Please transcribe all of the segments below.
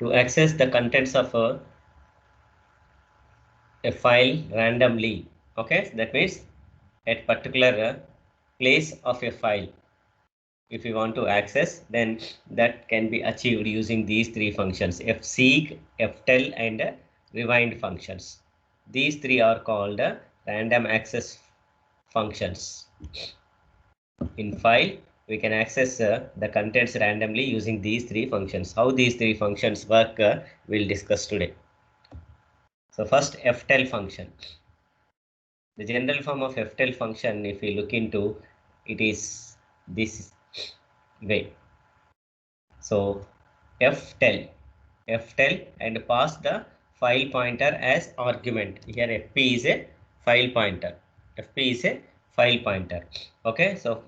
to access the contents of a file randomly. Okay, that means at particular place of a file. If you want to access, then that can be achieved using these three functions: fseek, ftell, and rewind functions. These three are called random access functions. In file, we can access the contents randomly using these three functions. How these three functions work, we'll discuss today. So first, ftell function. The general form of ftell function, if we look into, it is this way. So ftell and pass the file pointer as argument. Here fp is a file pointer. Fp is a file pointer. Okay, so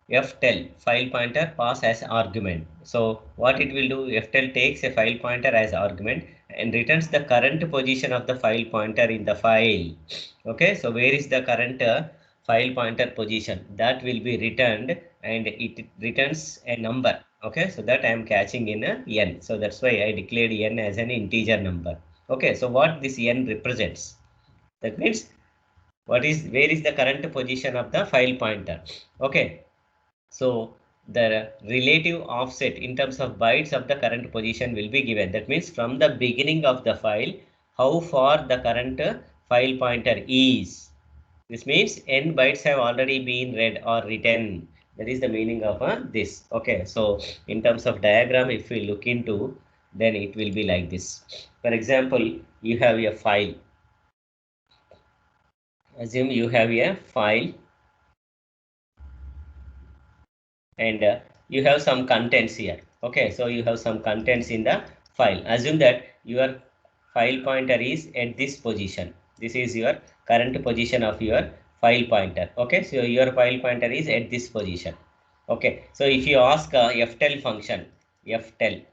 ftell file pointer pass as argument. So what it will do, ftell takes a file pointer as argument and returns the current position of the file pointer in the file. Okay, so where is the current file pointer position? That will be returned, and it returns a number. Okay, so that I am catching in a n. So that's why I declared n as an integer number. Okay, so what this n represents? That means where is the current position of the file pointer? Okay, so the relative offset in terms of bytes of the current position will be given. That means from the beginning of the file, how far the current file pointer is. This means n bytes have already been read or written. That is the meaning of this. Okay, so in terms of diagram, if we look into, then it will be like this. For example, you have a file. Assume you have a file and you have some contents here. Okay, so you have some contents in the file. Assume that your file pointer is at this position. This is your current position of your file pointer. Okay, so your file pointer is at this position. Okay, so if you ask ftell function, ftell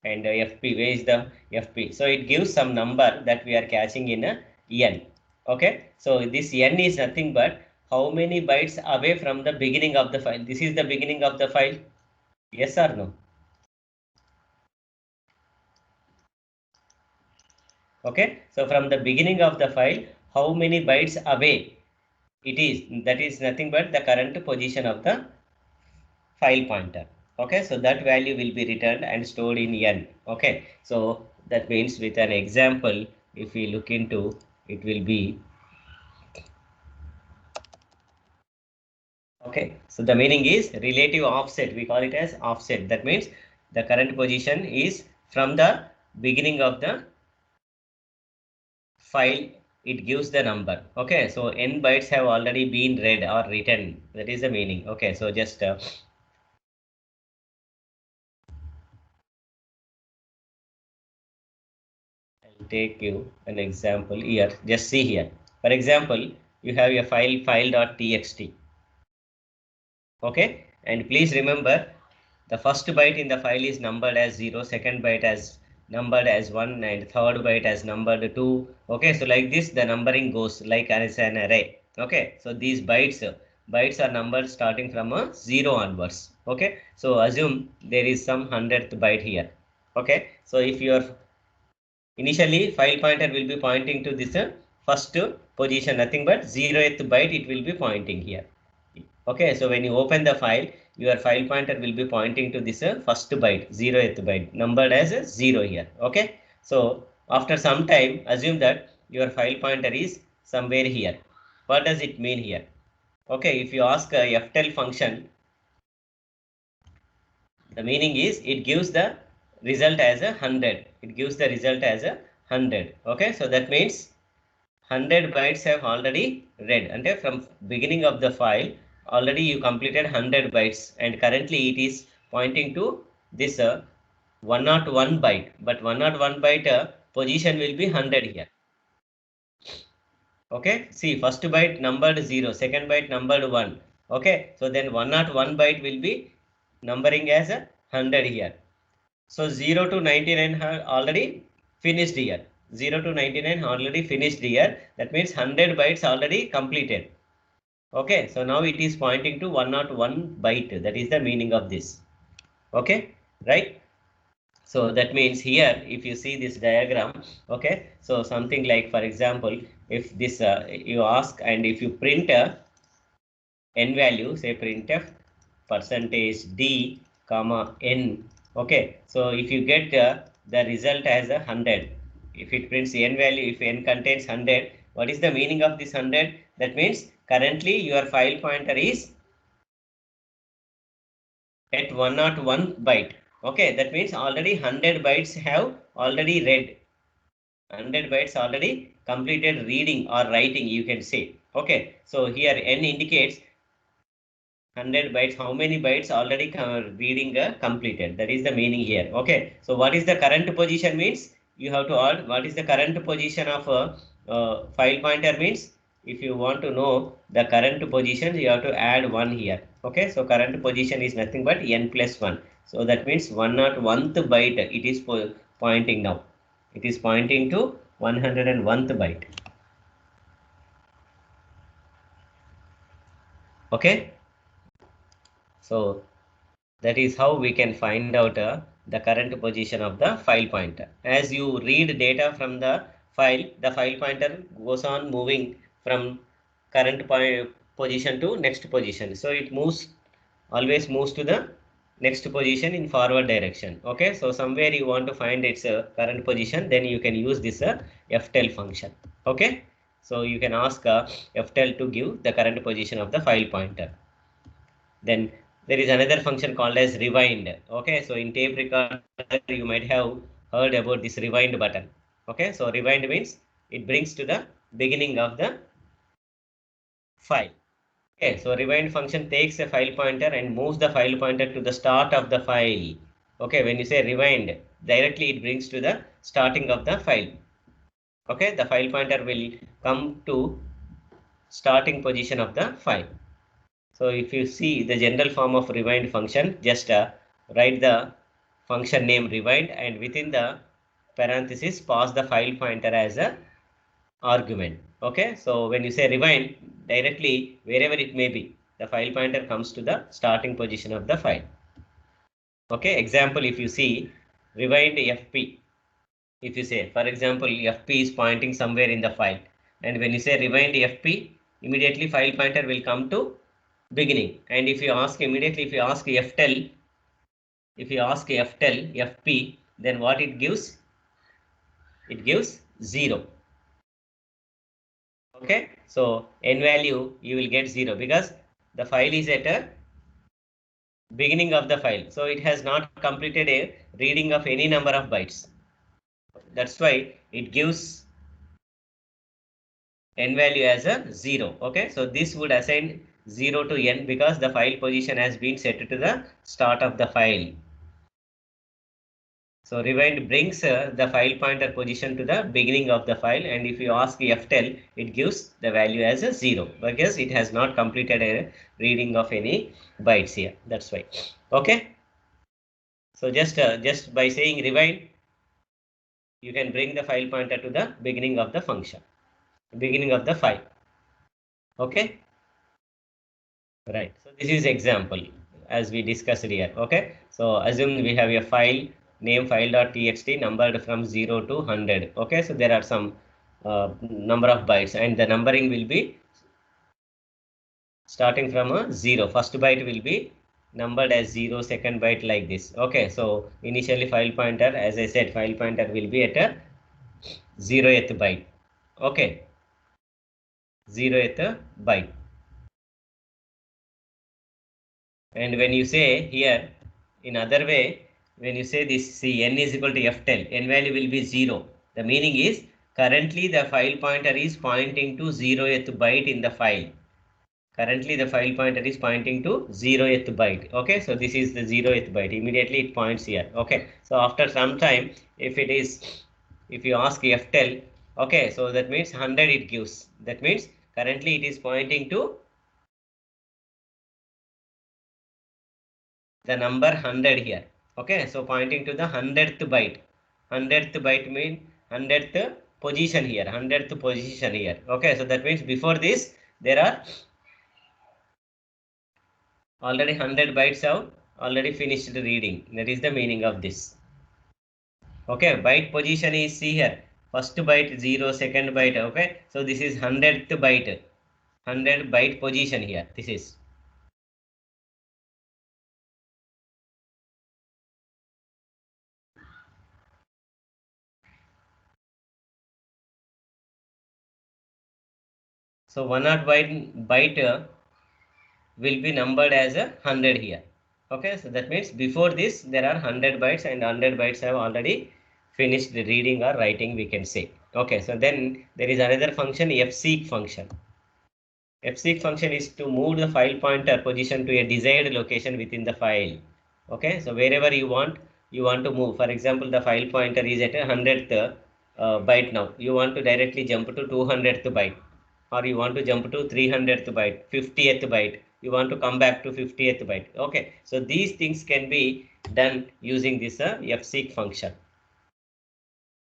and fp, where is the fp? So it gives some number that we are catching in a n. Okay, so this n is nothing but how many bytes away from the beginning of the file. This is the beginning of the file. Yes or no? Okay, so from the beginning of the file, how many bytes away it is? That is nothing but the current position of the file pointer. Okay, so that value will be returned and stored in n. Okay, so that means with an example, if we look into, it will be okay. So the meaning is relative offset. We call it as offset. That means the current position is from the beginning of the file. It gives the number. Okay, so n bytes have already been read or written. That is the meaning. Okay, so just I'll take you an example here. Just see here. For example, you have a file.txt. Okay, and please remember the first byte in the file is numbered as 0, second byte as numbered as 1, and third byte as numbered 2. Okay, so like this the numbering goes like as an array. Okay, so these bytes are numbered starting from a 0 onwards. Okay, so assume there is some 100th byte here. Okay, so if your initially file pointer will be pointing to this first position, nothing but 0th byte it will be pointing here. Okay, so when you open the file, your file pointer will be pointing to this first byte, 0th byte, numbered as 0 here. Okay, so after some time, assume that your file pointer is somewhere here. What does it mean here? Okay, if you ask a ftell function, the meaning is it gives the result as 100. It gives the result as 100. Okay, so that means 100 bytes have already read, and from beginning of the file already you completed 100 bytes, and currently it is pointing to this 101 byte, but 101 byte position will be 100 here. Okay, see, first byte numbered 0, second byte numbered 1. Okay, so then 101 byte will be numbering as 100 here. So 0 to 99 have already finished here. 0 to 99 already finished here. That means 100 bytes already completed. Okay, so now it is pointing to 101 byte. That is the meaning of this. Okay, right? So that means here, if you see this diagram, okay, so something like, for example, if this you ask and if you print n value, say printf %d comma n, okay, so if you get the result as 100, if it prints n value, if n contains 100, what is the meaning of this 100? That means currently your file pointer is at 101 byte. Okay, that means already 100 bytes have already read. 100 bytes already completed reading or writing, you can say. Okay, so here n indicates 100 bytes, how many bytes already reading completed. That is the meaning here. Okay, so what is the current position means? You have to add what is the current position of file pointer means. If you want to know the current position, you have to add 1 here. Okay, so current position is nothing but n plus 1. So that means 101th byte it is pointing now. It is pointing to 101th byte. Okay, so that is how we can find out the current position of the file pointer. As you read data from the file pointer goes on moving from current position to next position. So it always moves to the next position in forward direction. Okay, so somewhere you want to find its current position, then you can use this ftell function. Okay, so you can ask ftell to give the current position of the file pointer. Then there is another function called as rewind. Okay, so in tape recorder you might have heard about this rewind button. Okay, so rewind means it brings to the beginning of the file. Okay, so rewind function takes a file pointer and moves the file pointer to the start of the file. Okay, when you say rewind, directly it brings to the starting of the file. Okay, the file pointer will come to starting position of the file. So if you see the general form of rewind function, just write the function name rewind and within the parenthesis pass the file pointer as a argument. Okay, so when you say rewind, directly wherever it may be, the file pointer comes to the starting position of the file. Okay, example, if you see rewind fp, if you say, for example, fp is pointing somewhere in the file, and when you say rewind fp, immediately file pointer will come to beginning. And if you ask immediately, if you ask ftell, fp, then what it gives? It gives 0. Okay, so n value you will get 0 because the file is at a beginning of the file, so it has not completed a reading of any number of bytes. That's why it gives n value as a 0. Okay, so this would assign 0 to n because the file position has been set to the start of the file. So rewind brings the file pointer position to the beginning of the file, and if you ask ftell, it gives the value as a 0 because it has not completed a reading of any bytes here. That's why. Okay. So just by saying rewind, you can bring the file pointer to the beginning of the function, beginning of the file. Okay. Right. So this is example as we discussed here. Okay. So assume we have a file name file.txt numbered from 0 to 100. Okay. So there are some number of bytes and the numbering will be starting from a 0. First byte will be numbered as 0, second byte like this. Okay. So initially file pointer, as I said, file pointer will be at a 0th byte. Okay. 0th byte. And when you say here in other way, when you say this, see n is equal to ftell, n value will be 0. The meaning is currently the file pointer is pointing to 0th byte in the file. Currently the file pointer is pointing to 0th byte. Okay, so this is the 0th byte. Immediately it points here. Okay, so after some time, if you ask ftell, okay, so that means 100 it gives. That means currently it is pointing to the number 100 here. Okay, so pointing to the 100th byte. 100th byte means 100th position here. 100th position here. Okay, so that means before this there are already 100 bytes have already finished reading. That is the meaning of this. Okay, byte position is, see here, first byte 0, second byte. Okay, so this is 100th byte, 100 byte position here. This is. So 100 byte will be numbered as a 100 here. Okay, so that means before this there are 100 bytes, and 100 bytes have already finished the reading or writing, we can say. Okay, so then there is another function, fseek function. Fseek function is to move the file pointer position to a desired location within the file. Okay, so wherever you want to move. For example, the file pointer is at 100th byte now. You want to directly jump to 200th byte, or you want to jump to 300th byte, 50th byte. You want to come back to 50th byte. Okay, so these things can be done using this fseek function.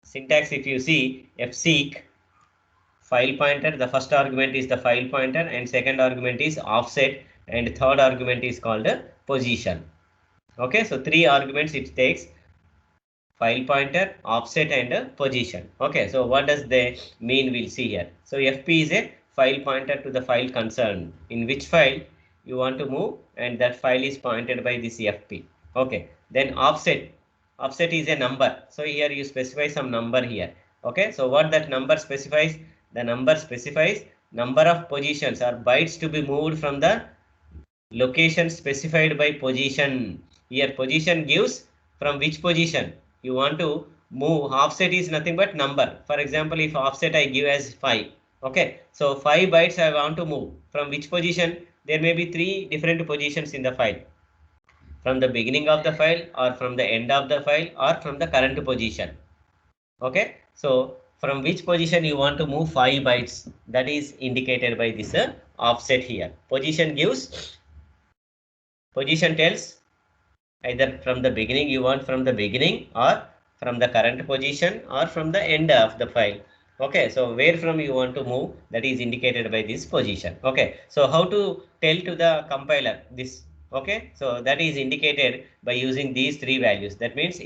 Syntax, if you see, fseek file pointer, the first argument is the file pointer, and second argument is offset, and third argument is called position. Okay, so three arguments it takes: file pointer, offset, and position. Okay, so what does they mean, we'll see here. So fp is a file pointer to the file concerned, in which file you want to move, and that file is pointed by this fp. Okay, then offset is a number, so here you specify some number here. Okay, so what that number specifies? The number specifies number of positions or bytes to be moved from the location specified by position. Here position gives from which position you want to move. Offset is nothing but number. For example, if offset I give as 5. Okay, so 5 bytes I want to move. From which position? There may be 3 different positions in the file. From the beginning of the file, or from the end of the file, or from the current position. Okay, so from which position you want to move 5 bytes, that is indicated by this offset here. Position tells either from the beginning you want from the beginning, or from the current position, or from the end of the file. Okay, so where from you want to move, that is indicated by this position. Okay, so how to tell to the compiler this? Okay, so that is indicated by using these three values. That means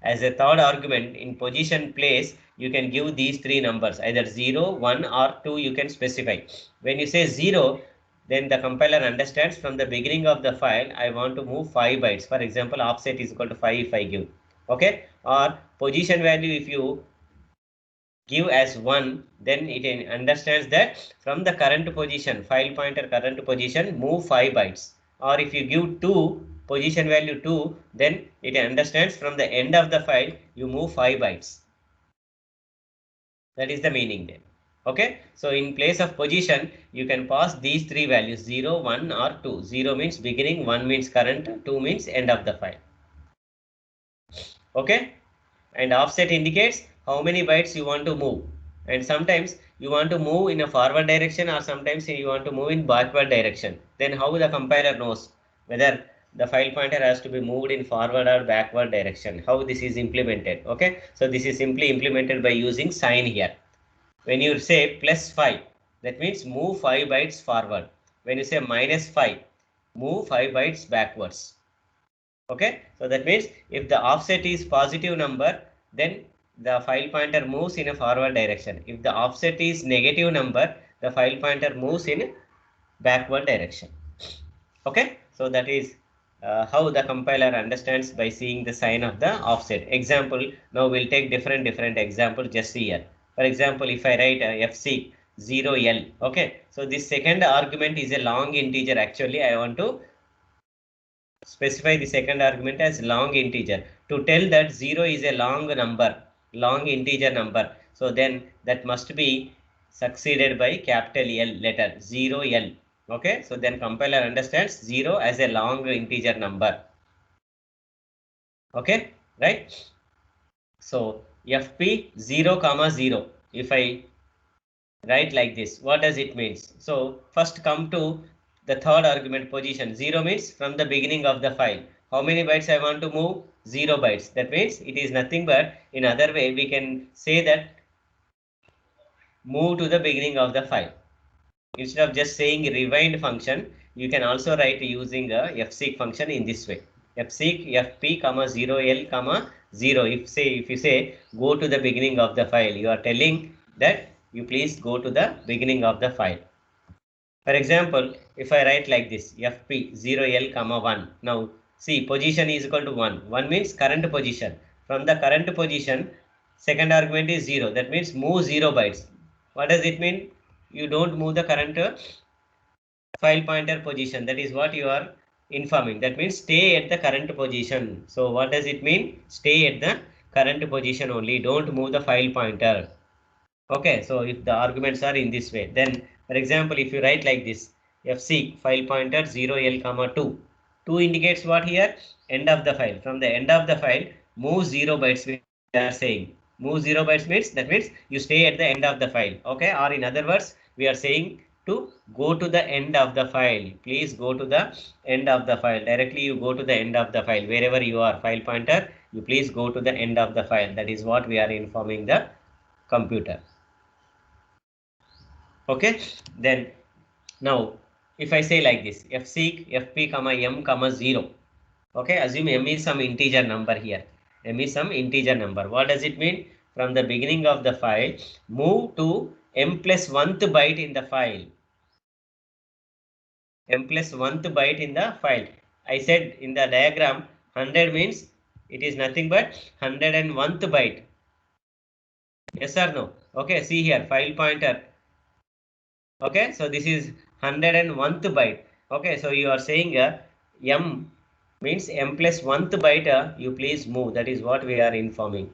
as a third argument in position place, you can give these three numbers, either 0, 1, or 2 you can specify. When you say 0, then the compiler understands from the beginning of the file I want to move 5 bytes. For example, offset is equal to 5 if I give. Okay, or position value if you give as 1, then it understands that from the current position, file pointer current position, move 5 bytes. Or if you give 2, position value 2, then it understands from the end of the file you move 5 bytes. That is the meaning there. Okay, so in place of position you can pass these three values, 0, 1, or 2. 0 means beginning, 1 means current, 2 means end of the file. Okay, and offset indicates how many bytes you want to move, and sometimes you want to move in a forward direction, or sometimes you want to move in backward direction. Then how the compiler knows whether the file pointer has to be moved in forward or backward direction? How this is implemented? Okay, so this is simply implemented by using sign here. When you say +5, that means move 5 bytes forward. When you say -5, move 5 bytes backwards. Okay, so that means if the offset is positive number, then the file pointer moves in a forward direction. If the offset is negative number, the file pointer moves in backward direction. Okay, so that is how the compiler understands by seeing the sign of the offset. Example, now we'll take different example just here. For example, if I write fc 0l, okay, so this second argument is a long integer. Actually, I want to specify the second argument as long integer to tell that 0 is a long number, long integer number. So then that must be succeeded by capital L letter, 0l. Okay, so then compiler understands 0 as a long integer number. Okay, right? So fp 0, 0. If I write like this, what does it means? So first come to the third argument position. 0 means from the beginning of the file. How many bytes I want to move? 0 bytes. That means it is nothing but, in other way we can say that move to the beginning of the file. Instead of just saying rewind function, you can also write using a fseek function in this way. Fseek fp 0l 0. If you say go to the beginning of the file, you are telling that you please go to the beginning of the file. For example, if I write like this, fp 0l comma 1. Now see, position is equal to 1. 1 means current position. From the current position, second argument is 0. That means move 0 bytes. What does it mean? You don't move the current file pointer position. That is what you are informing. That means stay at the current position. So what does it mean? Stay at the current position only. Don't move the file pointer. Okay, so if the arguments are in this way, then for example, if you write like this, fseek file pointer 0l comma 2. 2 indicates what here? End of the file. From the end of the file, move 0 bytes. We are saying move 0 bytes means that means you stay at the end of the file. Okay, or in other words, we are saying to go to the end of the file. Please go to the end of the file. Directly you go to the end of the file. Wherever you are, file pointer, you please go to the end of the file. That is what we are informing the computer. Okay, then now if I say like this, fseek fp comma m comma 0. Okay, assume m is some integer number here. M is some integer number. What does it mean? From the beginning of the file, move to m plus 1th byte in the file. M plus 1th byte in the file. I said in the diagram 100 means it is nothing but 101th byte. Yes or no? Okay, see here file pointer. Okay, so this is 101th byte. Okay, so you are saying m means m plus 1th byte, you please move. That is what we are informing.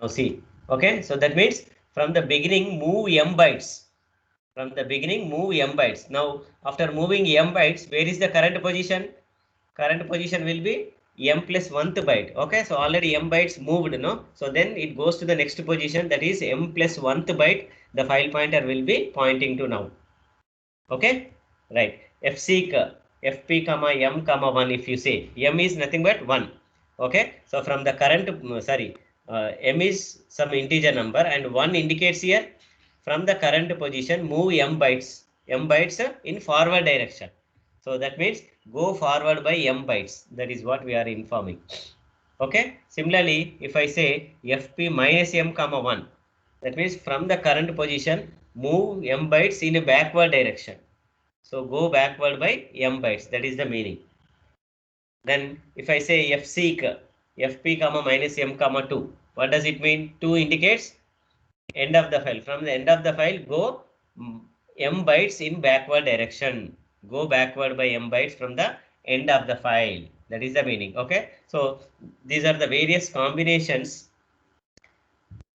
Now see, okay, so that means from the beginning move m bytes. From the beginning move m bytes. Now after moving m bytes, where is the current position? Current position will be m plus 1th byte. Okay, so already m bytes moved, no? So then it goes to the next position, that is m plus 1th byte. The file pointer will be pointing to now. Okay, right. fseek fp comma m comma 1. If you say m is nothing but 1. Okay, so from the current m is some integer number and 1 indicates here from the current position move m bytes in forward direction. So that means go forward by m bytes. That is what we are informing. Okay, similarly if I say fp minus m comma 1, that means from the current position move m bytes in a backward direction. So go backward by m bytes. That is the meaning. Then if I say fseek fp comma minus m comma 2, what does it mean? 2 indicates end of the file. From the end of the file, go m bytes in backward direction. Go backward by m bytes from the end of the file. That is the meaning. Okay. So these are the various combinations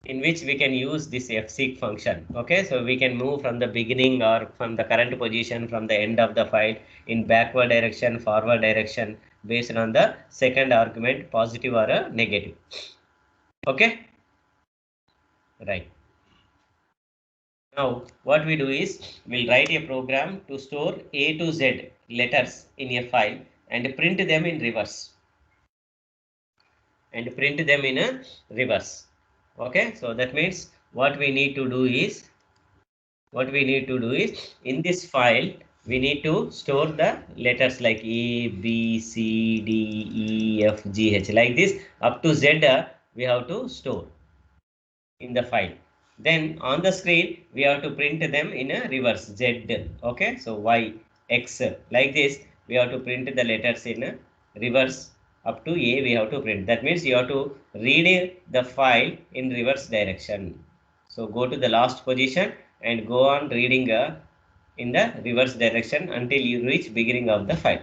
in which we can use this fseek function. Okay, so we can move from the beginning or from the current position from the end of the file in backward direction, forward direction based on the second argument, positive or a negative. Okay, right. Now what we do is we'll write a program to store A to Z letters in a file and print them in reverse. Okay, so that means what we need to do is in this file we need to store the letters like A, B, C, D, E, F, G, H, like this up to Z we have to store in the file. Then on the screen we have to print them in a reverse Z. Okay, so Y, X, like this we have to print the letters in a reverse. Up to A we have to print. That means you have to read the file in reverse direction. So go to the last position and go on reading in the reverse direction until you reach beginning of the file.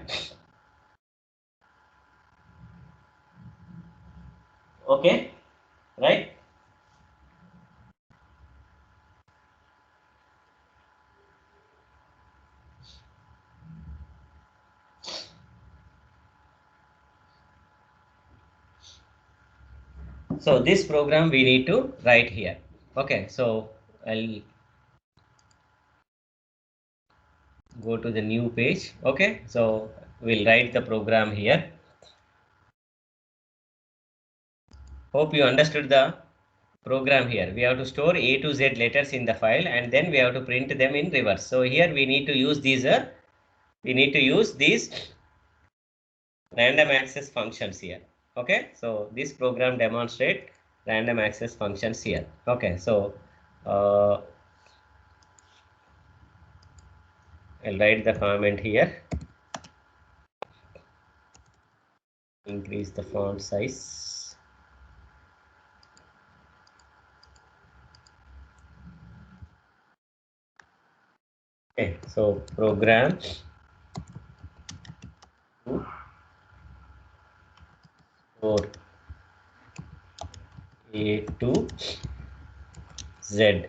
Okay, right? So this program we need to write here. Okay, so I'll go to the new page. Okay, so we'll write the program here. Hope you understood the program here. We have to store A to Z letters in the file and then we have to print them in reverse. So here we need to use these random access functions here. Okay, so this program demonstrate random access functions here. Okay, so I'll write the comment here. Increase the font size. Okay, so program to store A to Z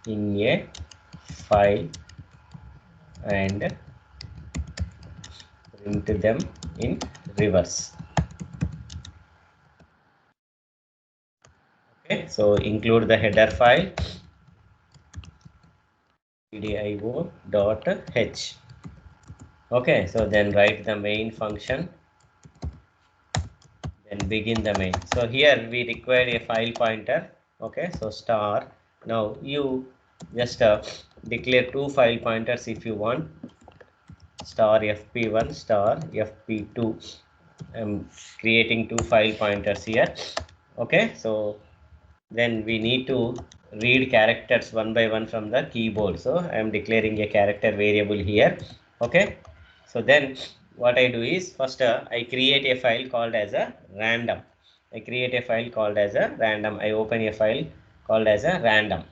in a file and print them in reverse. Okay, so include the header file stdio.h. Okay, so then write the main function, then begin the main. So here we require a file pointer. Okay, so star. Now you just declare two file pointers if you want. Star fp1, star fp2. I'm creating two file pointers here. Okay, so then we need to read characters one by one from the keyboard. So I am declaring a character variable here. Okay, so then what I do is first I create a file called as a random. I create a file called as a random. I open a file called as a random.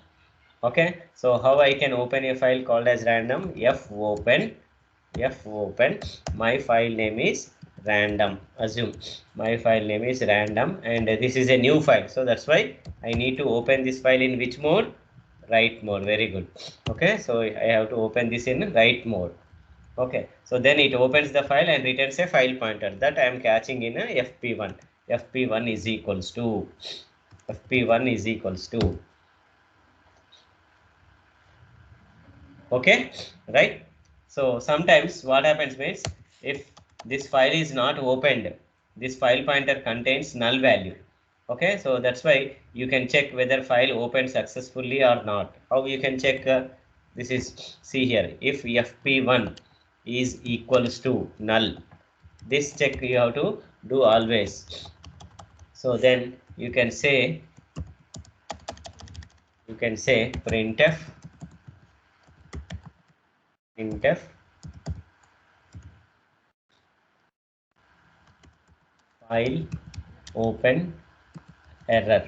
Okay, so how I can open a file called as random? Fopen my file name is random. Assume my file name is random and this is a new file, so that's why I need to open this file in which mode? Write mode. Very good. Okay, so I have to open this in write mode. Okay, so then it opens the file and returns a file pointer that I am catching in a fp1. fp1 is equals to fp1 is equals to okay, right? So sometimes what happens means if this file is not opened, this file pointer contains null value. Okay, so that's why you can check whether file opened successfully or not. How you can check? This is, see here, if fp1 is equals to null, this check you have to do always. So then you can say printf file open error.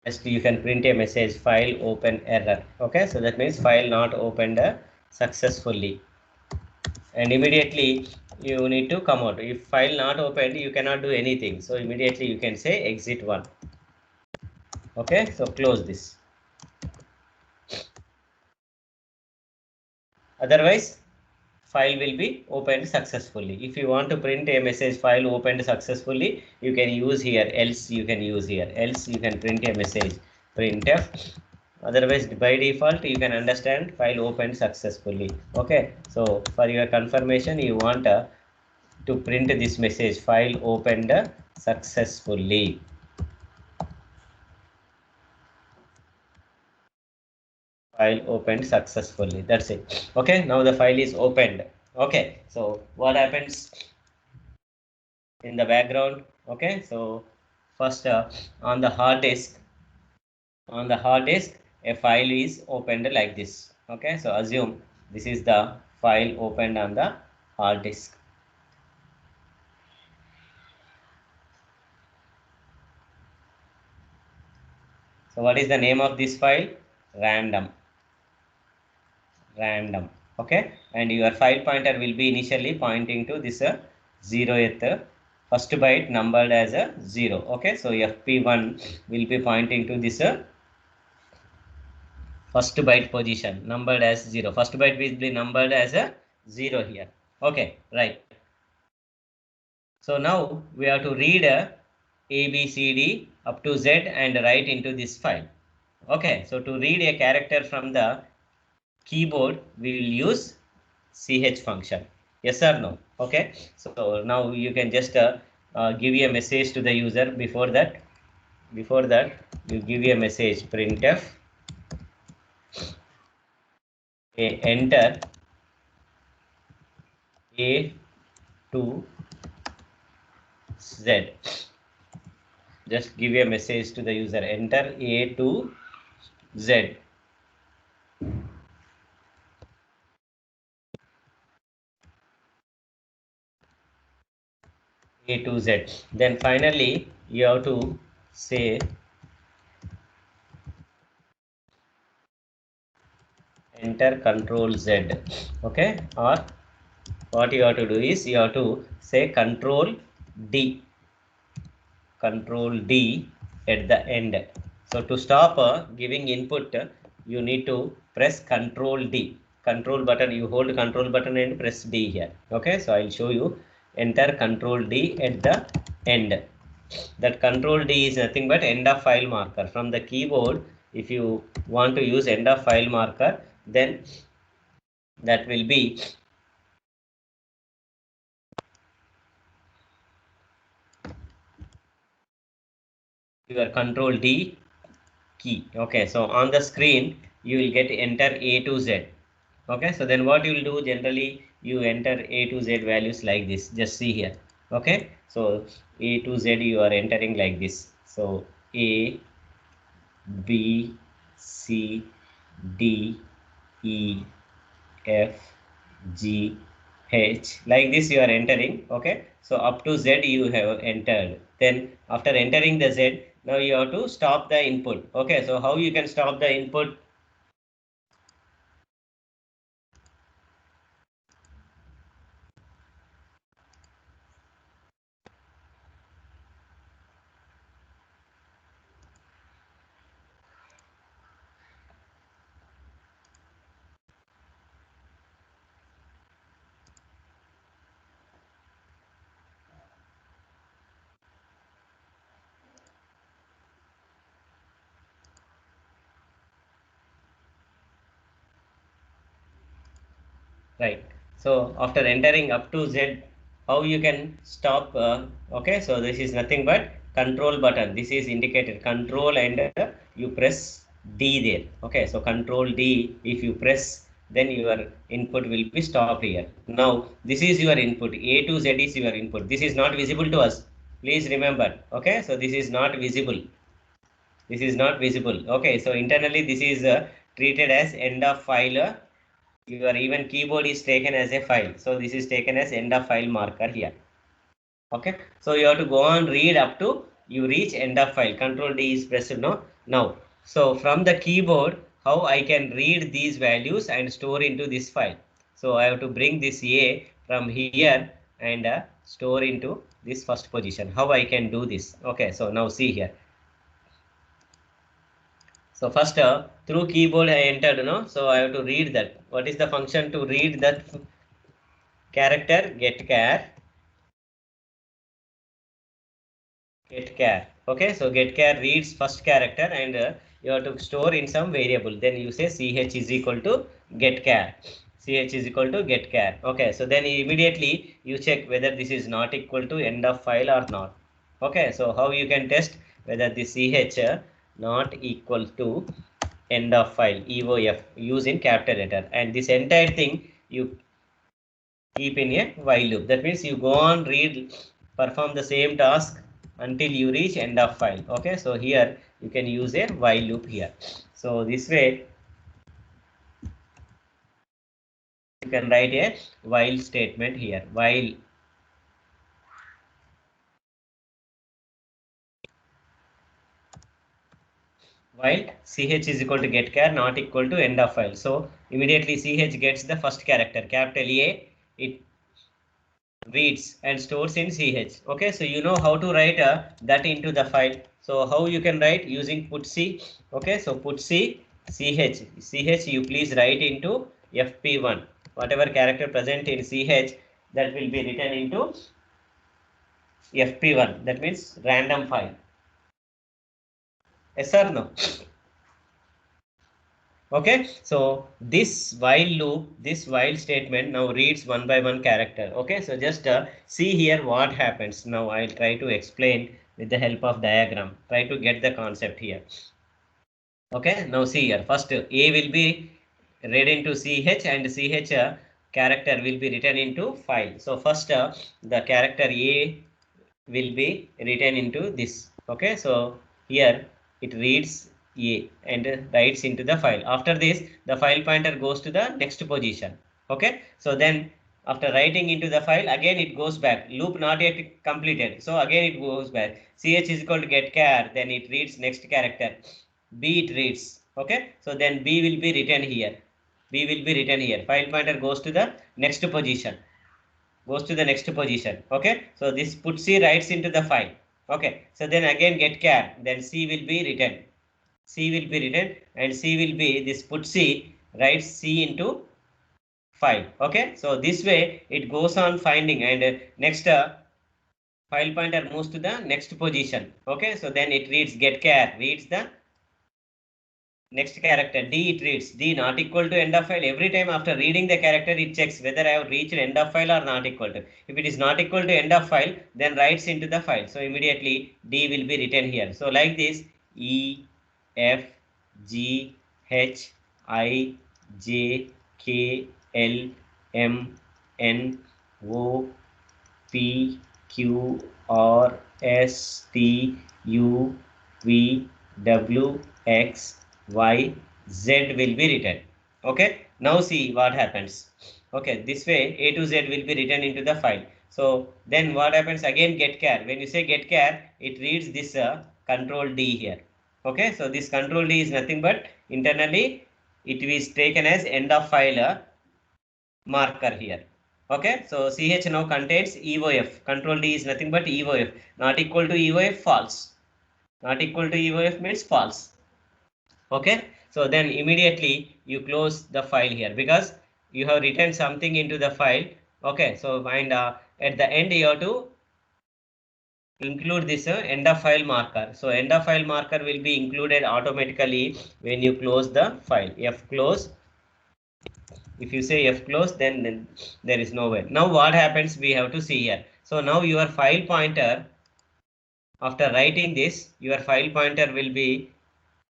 Just you can print a message file open error. Okay, so that means file not opened successfully, and immediately you need to come out. If file not opened, you cannot do anything, so immediately you can say exit 1. Okay, so close this. Otherwise file will be opened successfully. If you want to print a message file opened successfully, you can use here, else you can use here, else you can print a message printf. Otherwise by default you can understand file opened successfully. Okay, so for your confirmation you want to print this message file opened successfully. File opened successfully, that's it. Okay, now the file is opened. Okay, so what happens in the background? Okay, so first on the hard disk a file is opened like this. Okay, so assume this is the file opened on the hard disk. So what is the name of this file? Random. Okay, and your file pointer will be initially pointing to this 0th first byte numbered as a 0. Okay, so fp1 will be pointing to this first byte position numbered as 0. First byte will be numbered as a 0 here. Okay, right. So now we have to read A, B, C, D up to Z and write into this file. Okay, so to read a character from the keyboard, we will use ch function. Yes or no? Okay, so now you can just give a message to the user. Before that you give a message printf enter A to Z. Just give a message to the user, enter A to Z. A to Z. Then finally you have to say enter control Z. Okay, or what you have to do is you have to say control D. Control D at the end. So to stop giving input, you need to press control D. Control button, you hold control button and press D here. Okay, so I'll show you. Enter control D at the end. That control D is nothing but end of file marker. From the keyboard, if you want to use end of file marker, then that will be your control D key. Okay, so on the screen you will get enter A to Z. Okay, so then what you will do, generally you enter A to Z values like this. Just see here. Okay, so A to Z you are entering like this. So A, B, C, D, E, F, G, H, like this you are entering. Okay, so up to Z you have entered. Then after entering the Z, now you have to stop the input. Okay, so how you can stop the input? Right, so after entering up to Z, how you can stop? Okay, so this is nothing but control button. This is indicated control and you press D there. Okay, so control D, if you press, then your input will be stopped here. Now this is your input. A to Z is your input. This is not visible to us, please remember. Okay, so this is not visible. This is not visible. Okay, so internally this is treated as end of file. Your even keyboard is taken as a file, so this is taken as end of file marker here. Okay, so you have to go on read up to you reach end of file. Control D is pressed now. So from the keyboard, how I can read these values and store into this file? So I have to bring this A from here and store into this first position. How I can do this? Okay, so now see here. So first through keyboard I entered, so I have to read that. What is the function to read that character? Getchar. Okay, so getchar reads first character and you have to store in some variable. Then you say ch is equal to getchar. Ch is equal to getchar. Okay, so then immediately you check whether this is not equal to end of file or not. Okay, so how you can test whether this ch not equal to end of file EOF, use in capital letter, and this entire thing you keep in a while loop. That means you go on read, perform the same task until you reach end of file. Okay, so here you can use a while loop here. So this way you can write a while statement here. While ch is equal to getchar not equal to end of file. So immediately ch gets the first character, capital A, it reads and stores in ch. Okay, so you know how to write that into the file. So how you can write? Using putc. Okay, so putc ch you please write into fp1. Whatever character present in ch, that will be written into fp1. That means random file. Yes or no? Okay, so this while loop, this while statement now reads one by one character. Okay, so just see here what happens. Now I'll try to explain with the help of diagram. Try to get the concept here. Okay, now see here. First A will be read into ch and ch character will be written into file. So first the character A will be written into this. Okay, so here it reads A and writes into the file. After this, the file pointer goes to the next position. Okay, so then after writing into the file, again it goes back. Loop not yet completed, so again it goes back. Ch is equal to get char, then it reads next character. B it reads. Okay, so then B will be written here. B will be written here. File pointer goes to the next position. Goes to the next position. Okay, so this put C writes into the file. Okay, so then again get char, then C will be written. C will be written and C will be this put C writes C into file. Okay, so this way it goes on finding and next file pointer moves to the next position. Okay, so then it reads get char, reads the next character. D it reads D not equal to end of file. Every time after reading the character it checks whether I have reached end of file or not equal to. If it is not equal to end of file, then writes into the file. So immediately D will be written here. So like this, E, F, G, H, I, J, K, L, M, N, O, P, Q, R, S, T, U, V, W, X, Y, Z will be written. Okay, now see what happens. Okay, this way A to Z will be written into the file. So then what happens again get char. When you say get char, it reads this control D here. Okay, so this control D is nothing but internally it is taken as end of file marker here. Okay, so CH now contains EOF. Control D is nothing but EOF. Not equal to EOF, false. Not equal to EOF means false. Okay, so then immediately you close the file here because you have written something into the file. Okay, so and at the end you have to include this end of file marker. So end of file marker will be included automatically when you close the file. F close. If you say F close, then there is nowhere. Now what happens we have to see here. So now your file pointer, after writing this, your file pointer will be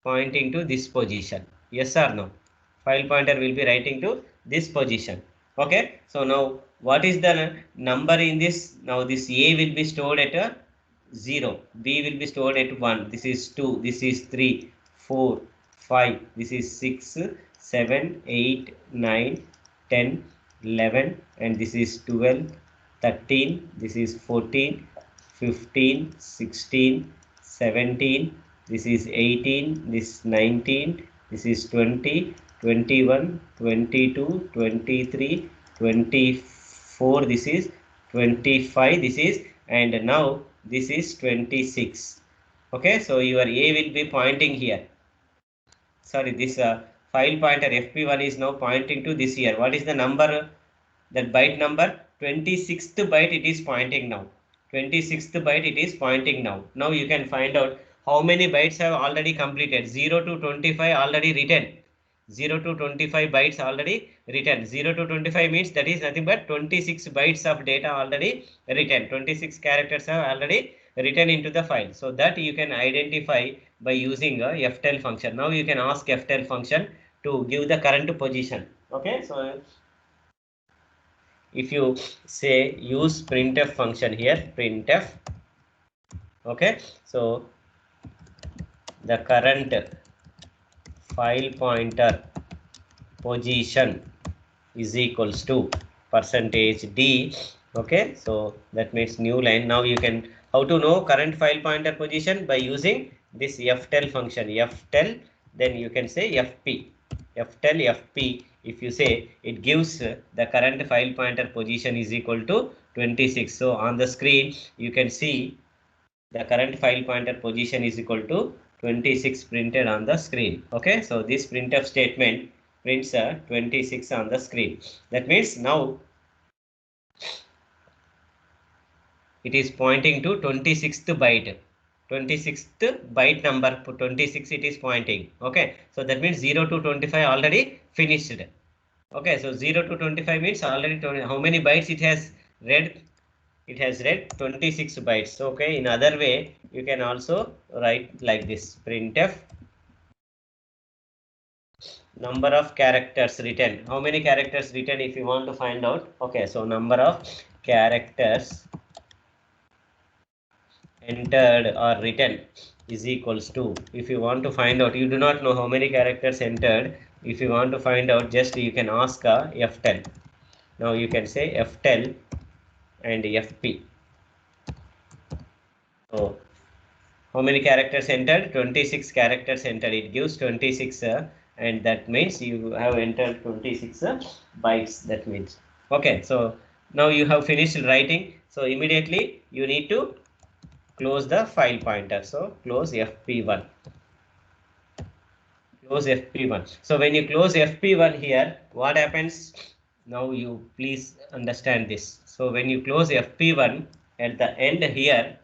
pointing to this position. Yes or no? File pointer will be writing to this position. Okay. So now what is the number in this? Now this A will be stored at a 0. B will be stored at 1. This is 2. This is 3, 4, 5. This is 6, 7, 8, 9, 10, 11. And this is 12, 13. This is 14, 15, 16, 17. This is 18, this is 19, this is 20, 21, 22, 23, 24, this is 25, this is, and now this is 26. Okay, so your A will be pointing here. Sorry, this file pointer FP1 is now pointing to this here. What is the number? That byte number 26th byte it is pointing now. 26th byte it is pointing now. Now you can find out how many bytes have already completed. 0 to 25 already written. 0 to 25 bytes already written. 0 to 25 means that is nothing but 26 bytes of data already written. 26 characters are already written into the file. So that you can identify by using a ftell function. Now you can ask ftell function to give the current position. Okay, so if you say use printf function here, printf, okay, so the current file pointer position is equals to %d. Okay, so that means new line. Now you can how to know current file pointer position by using this ftell function. Ftell, then you can say fp. Ftell fp, if you say it gives the current file pointer position is equal to 26. So on the screen you can see the current file pointer position is equal to 26 printed on the screen. Okay, so this printf statement prints 26 on the screen. That means now it is pointing to 26th byte. 26th byte number 26 it is pointing. Okay, so that means 0 to 25 already finished. Okay, so 0 to 25 means already how many bytes it has read? It has read 26 bytes. Okay, in other way you can also write like this, printf number of characters written. How many characters written if you want to find out? Okay, so number of characters entered or written is equals to, if you want to find out, you do not know how many characters entered, if you want to find out, just you can ask F10. Now you can say F10 and FP. So how many characters entered? 26 characters entered. It gives 26 and that means you have entered 26 bytes, that means. Okay, so now you have finished writing, so immediately you need to close the file pointer. So close FP1. Close FP1. So when you close FP1 here, what happens? Now you please understand this. So when you close FP1 at the end here,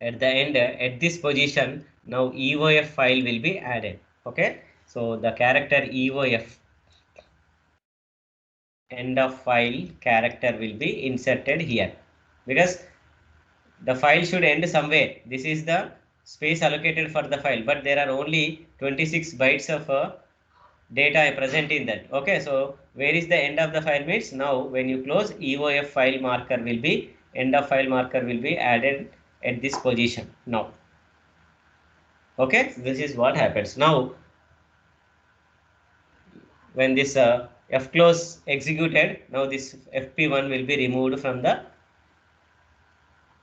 at this position, now EOF file will be added. Okay, so the character EOF, end of file character, will be inserted here, because the file should end somewhere. This is the space allocated for the file, but there are only 26 bytes of data present in that. Okay, so where is the end of the file means, now when you close, EOF file marker will be, end of file marker will be added at this position now. Okay, this is what happens. Now when this fclose executed, now this FP1 will be removed from the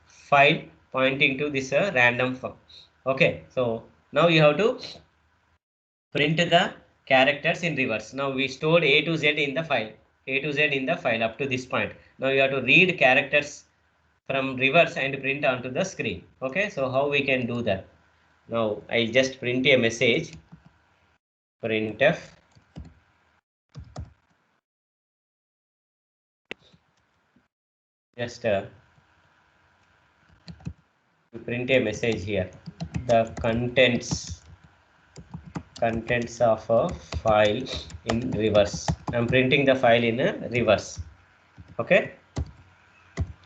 file pointing to this random form. Okay, so now you have to print the characters in reverse. Now we stored A to Z in the file, A to Z in the file up to this point. Now you have to read characters from reverse and print onto the screen. Okay, so how we can do that? Now I just print a message, printf just print a message here, the contents of a file in reverse. I'm printing the file in a reverse. Okay,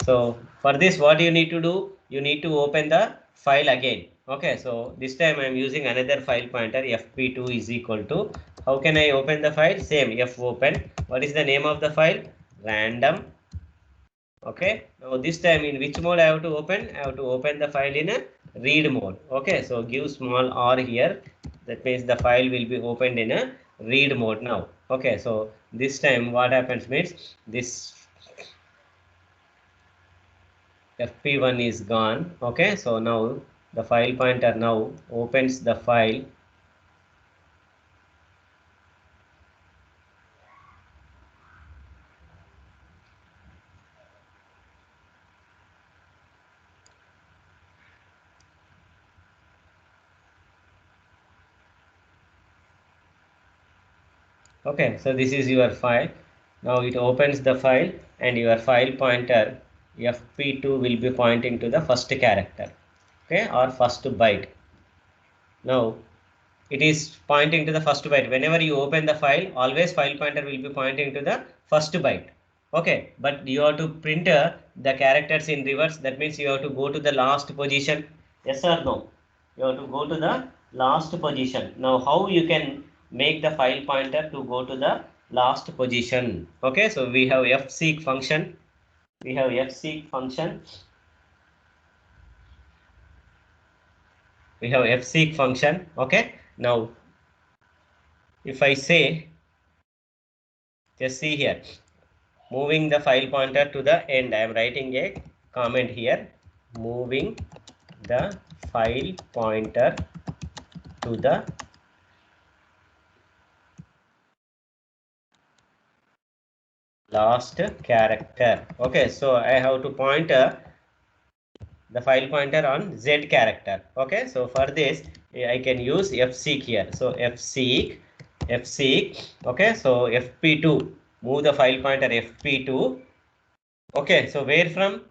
so for this, what you need to do, you need to open the file again. Okay, so this time I'm using another file pointer, fp2 is equal to, how can I open the file? Same, f open. What is the name of the file? Random. Okay, now this time in which mode I have to open? I have to open the file in a read mode. Okay, so give small r here, that means the file will be opened in a read mode now. Okay, so this time what happens means, this fp1 is gone. Okay, so now the file pointer now opens the file. Okay, so this is your file. Now it opens the file and your file pointer fp2 will be pointing to the first character, okay, or first byte. Now it is pointing to the first byte. Whenever you open the file, always file pointer will be pointing to the first byte. Okay, but you have to print the characters in reverse. That means you have to go to the last position. Yes or no? You have to go to the last position. Now how you can make the file pointer to go to the last position? Okay, so we have fseek function. We have fseek function. We have fseek function. Okay, now if I say, just see here, moving the file pointer to the end, I am writing a comment here, moving the file pointer to the last character. Okay, so I have to point the file pointer on Z character. Okay, so for this I can use fseek here. So fseek. Okay, so fp2, move the file pointer fp2. Okay, so where from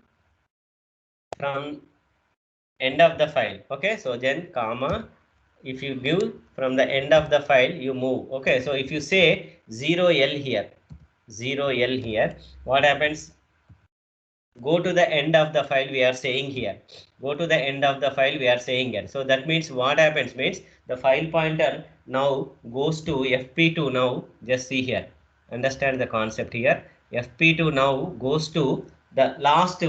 end of the file. Okay, so then comma, if you give from the end of the file, you move. Okay, so if you say 0L here, 0L here, what happens? go to the end of the file we are saying here. Go to the end of the file we are saying here. So that means what happens means the file pointer now goes to fp2 now. Just see here. Understand the concept here. fp2 now goes to the last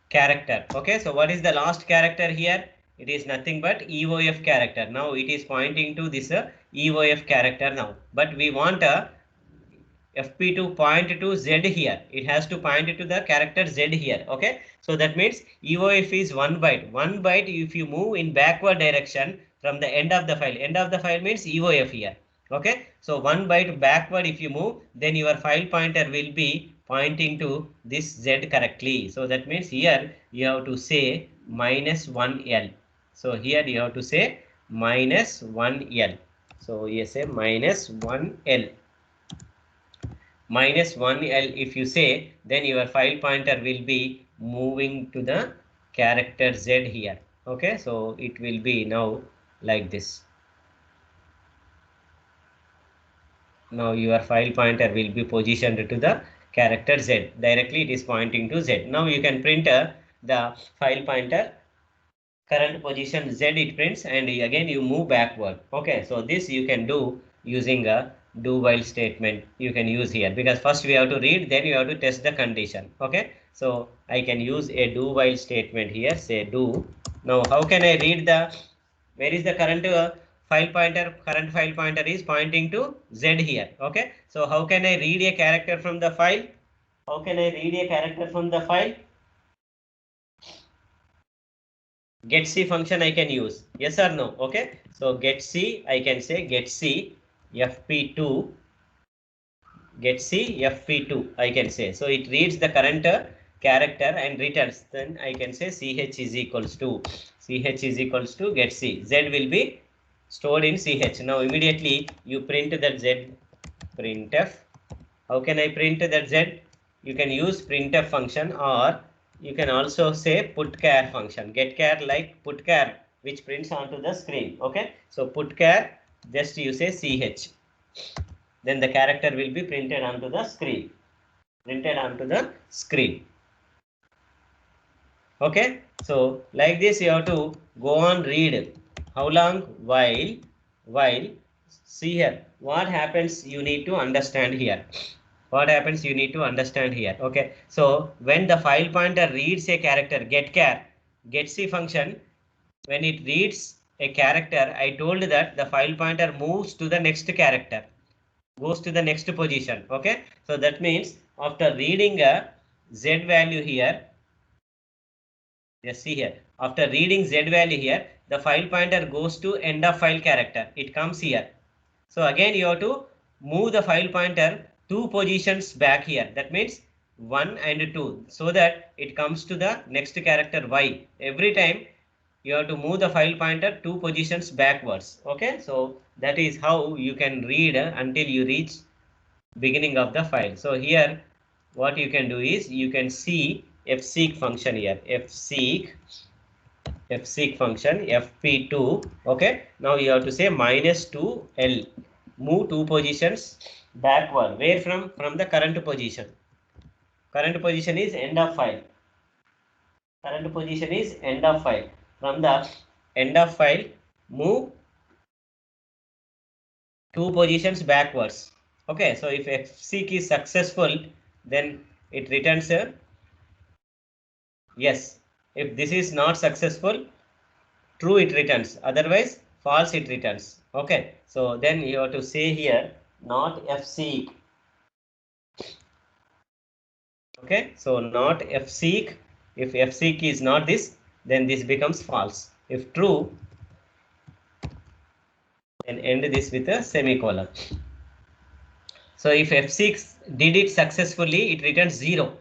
character. Okay, so what is the last character here? It is nothing but EOF character. Now it is pointing to this EOF character now. But we want a fp2 point to z here. It has to point to the character z here. Okay, so that means EOF is 1 byte. 1 byte if you move in backward direction from the end of the file. End of the file means EOF here. Okay, so 1 byte backward if you move, then your file pointer will be pointing to this z correctly. So that means here you have to say minus 1l. So here you have to say minus 1l. So you say minus 1l. Minus 1l if you say, then your file pointer will be moving to the character z here. Okay, so it will be now like this. Now your file pointer will be positioned to the character z. Directly it is pointing to z. Now you can print the file pointer current position z it prints, and again you move backward. Okay, so this you can do using a do while statement you can use here, because first we have to read, then you have to test the condition. Okay, so I can use a do while statement here. Say do. Now how can I read the, where is the current file pointer? Current file pointer is pointing to z here. Okay, so how can I read a character from the file? How can I read a character from the file? GetC function I can use. Yes or no? Okay, so getC, I can say getC fp2, getC fp2 I can say. So it reads the current character and returns. Then I can say ch is equals to getC. Z will be stored in ch. Now immediately you print that z, printf. How can I print that z? You can use printf function, or you can also say putchar function. Getchar like putchar, which prints onto the screen. Okay, so putchar, just you say ch, then the character will be printed onto the screen. Printed onto the screen. Okay, so like this you have to go on read. How long? While see here what happens, you need to understand here. What happens, you need to understand here. Okay, so when the file pointer reads a character, getC function, when it reads a character, I told that the file pointer moves to the next character, goes to the next position. Okay, so that means after reading a z value here, just see here, after reading z value here, the file pointer goes to end of file character. It comes here. So again you have to move the file pointer 2 positions back here. That means 1 and 2, so that it comes to the next character y. Every time you have to move the file pointer 2 positions backwards. Okay, so that is how you can read until you reach beginning of the file. So here what you can do is you can see fseek function here. fseek function fp2. Okay, now you have to say minus 2l, move 2 positions backward. Where from the current position. Current position is end of file. Current position is end of file. From the end of file, move 2 positions backwards. Okay, so if fseek is successful, then it returns a yes. If this is not successful, true it returns, otherwise false it returns. Okay, so then you have to say here not fseek. Okay, so not fseek. If fseek is not this, then this becomes false. If true, then end this with a semicolon. So if fseek did it successfully, it returns 0.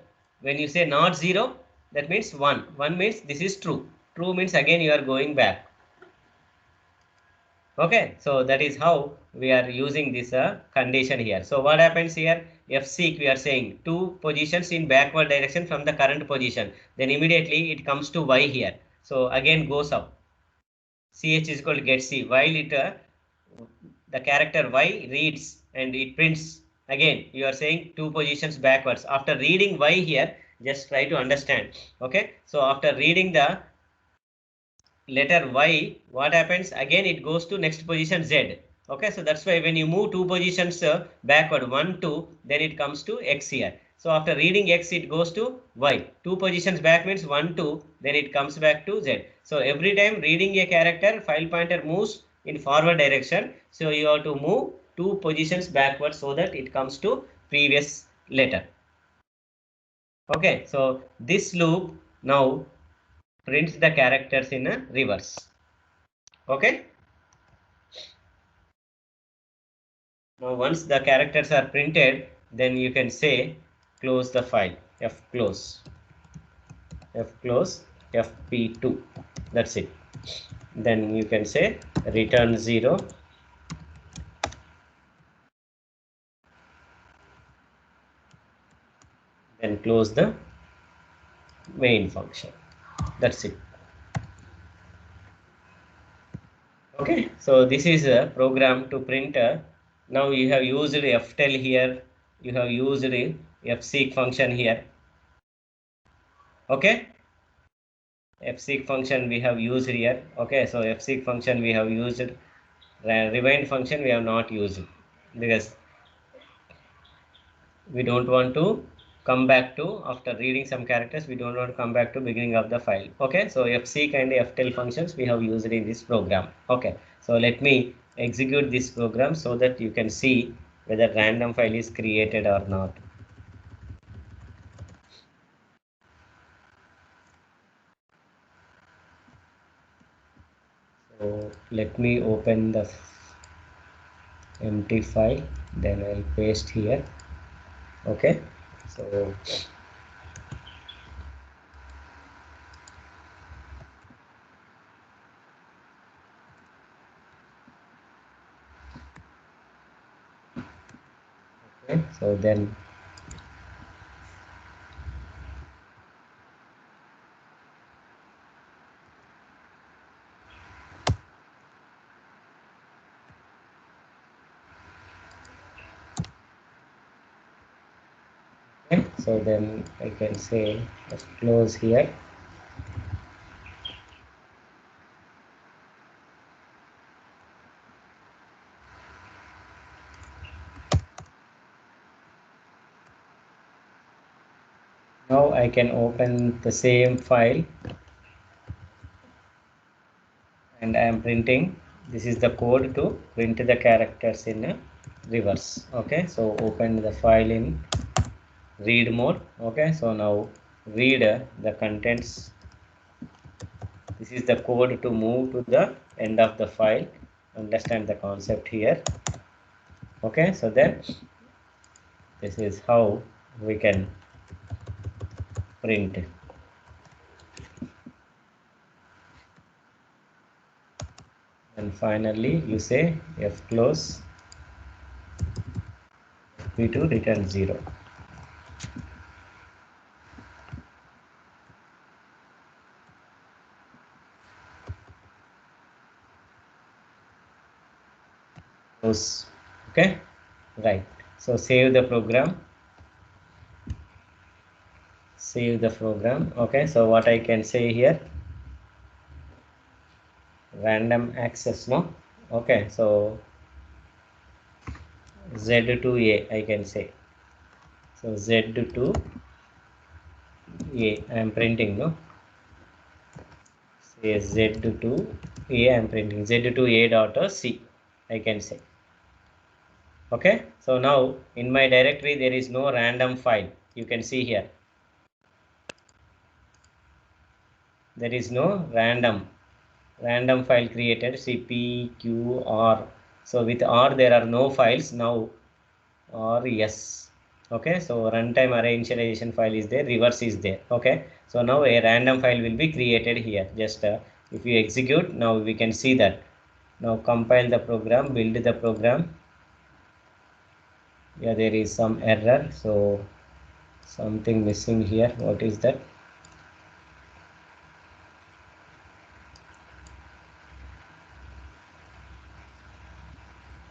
When you say not 0, that means 1. 1 means this is true. True means again you are going back. Okay, so that is how we are using this condition here. So what happens here? Fseek, we are saying 2 positions in backward direction from the current position. Then immediately it comes to y here. So again goes up. Ch is equal to getC. While it the character y reads and it prints Again, you are saying 2 positions backwards. After reading y here, just try to understand. Okay, so after reading the letter y, what happens? Again, it goes to next position z. Okay, so that's why when you move 2 positions backward, 1, 2, then it comes to x here. So after reading x, it goes to y. 2 positions back means 1, 2, then it comes back to z. So every time reading a character, file pointer moves in forward direction. So you have to move 2 positions backward so that it comes to previous letter. Okay, so this loop now prints the characters in a reverse. Okay. Now once the characters are printed, then you can say close the file, fclose, fp2. That's it. Then you can say return 0. Then close the main function. That's it. Okay, so this is a program to print. Now you have used ftel here. You have used fseek function here. Okay, fseek function we have used here. Okay, so fseek function we have used. Rewind function we have not used because we don't want to come back to, after reading some characters, we don't want to come back to beginning of the file. Okay, so fseek and ftel functions we have used in this program. Okay, so let me execute this program so that you can see whether random file is created or not. So let me open the empty file, then I'll paste here. Okay, so okay, so then okay, so then I can say let's close here. Now I can open the same file and I am printing. This is the code to print the characters in a reverse. Okay, so open the file in read mode. Okay, so now read the contents. This is the code to move to the end of the file. Understand the concept here. Okay, so then this is how we can print. And finally you say fclose fp2 return 0. Okay, right, so save the program. Okay, so what I can say here, random access, no? Okay, so z to a I can say, so z to a I am printing, no? Say z to a I am printing, z to a dot c I can say. Okay, so now in my directory there is no random file. You can see here there is no random file created. cpqr, so with r there are no files now, or yes. Okay, so runtime array initialization file is there, reverse is there. Okay, so now a random file will be created here. Just if you execute, now we can see that. Now compile the program, build the program. Yeah, there is some error, so something missing here. What is that?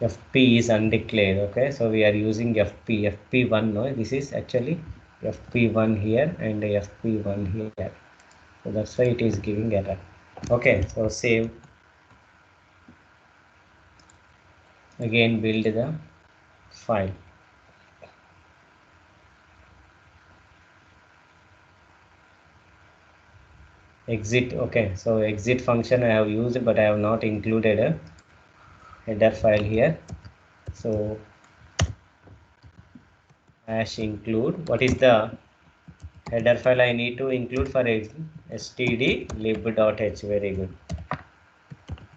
FP is undeclared. Okay, so we are using FP1. No, this is actually FP1 here and FP1 here. So that's why it is giving error. Okay, so save. Again build the file. Exit. Okay, so exit function I have used, but I have not included a header file here. So hash include. What is the header file I need to include for stdlib.h? Very good.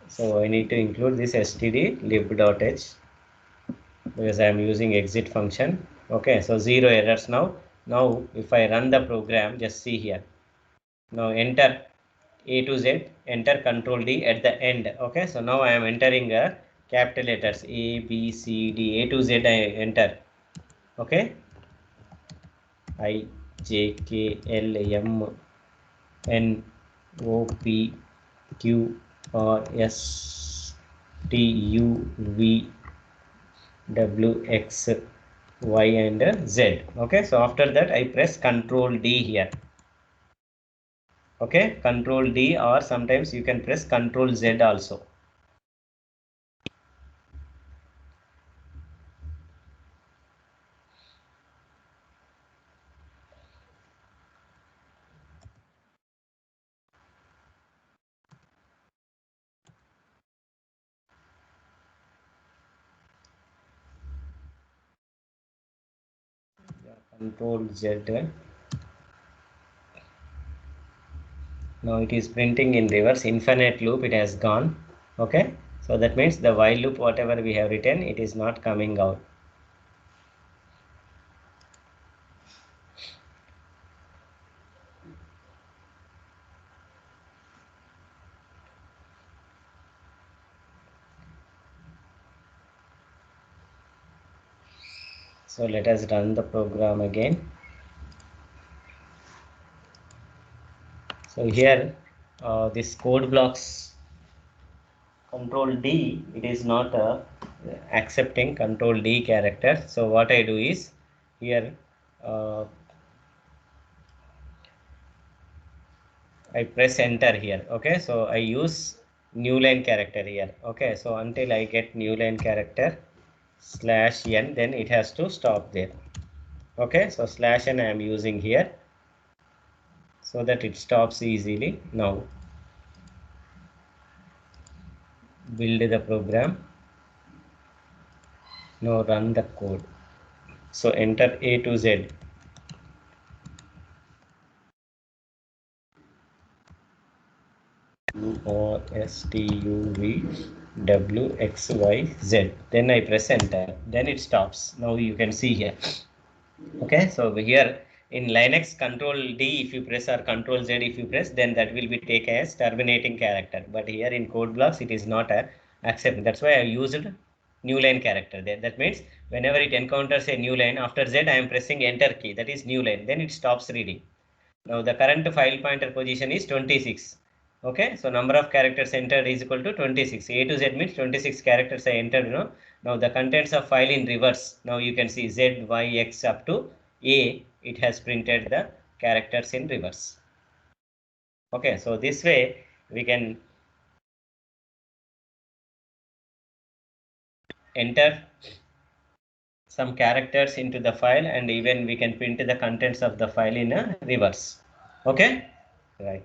So I need to include this stdlib.h because I am using exit function. Okay, so 0 errors now. Now if I run the program, just see here. Now enter A to Z, enter Control D at the end. Okay, so now I am entering capital letters A, B, C, D, A to Z I enter. Okay, I, J, K, L, M, N, O, P, Q, R, S, T, U, V, W, X, Y and Z. Okay, so after that I press Control D here. Okay, Control D, or sometimes you can press Control Z also. Control Z. Now it is printing in reverse, infinite loop, it has gone. Okay, so that means the while loop, whatever we have written, it is not coming out. So let us run the program again. So here this code blocks Control D, it is not accepting Control D character. So what I do is here I press enter here. Okay, so I use new line character here. Okay, so until I get new line character /n, then it has to stop there. Okay, so /n I am using here so that it stops easily. Now build the program. Now run the code. So enter A to Z. Or STUVWXYZ. Then I press enter. Then it stops. Now you can see here. Okay, so here in Linux, Control D if you press or Control Z if you press, then that will be taken as terminating character. But here in code blocks, it is not accepted. That's why I used new line character there. That means whenever it encounters a new line, after Z I am pressing enter key. That is new line. Then it stops reading. Now the current file pointer position is 26. Okay, so number of characters entered is equal to 26. A to Z means 26 characters I entered. Now the contents of file in reverse. Now you can see Z, Y, X up to A. It has printed the characters in reverse. Okay, so this way we can enter some characters into the file, and even we can print the contents of the file in a reverse. Okay, right.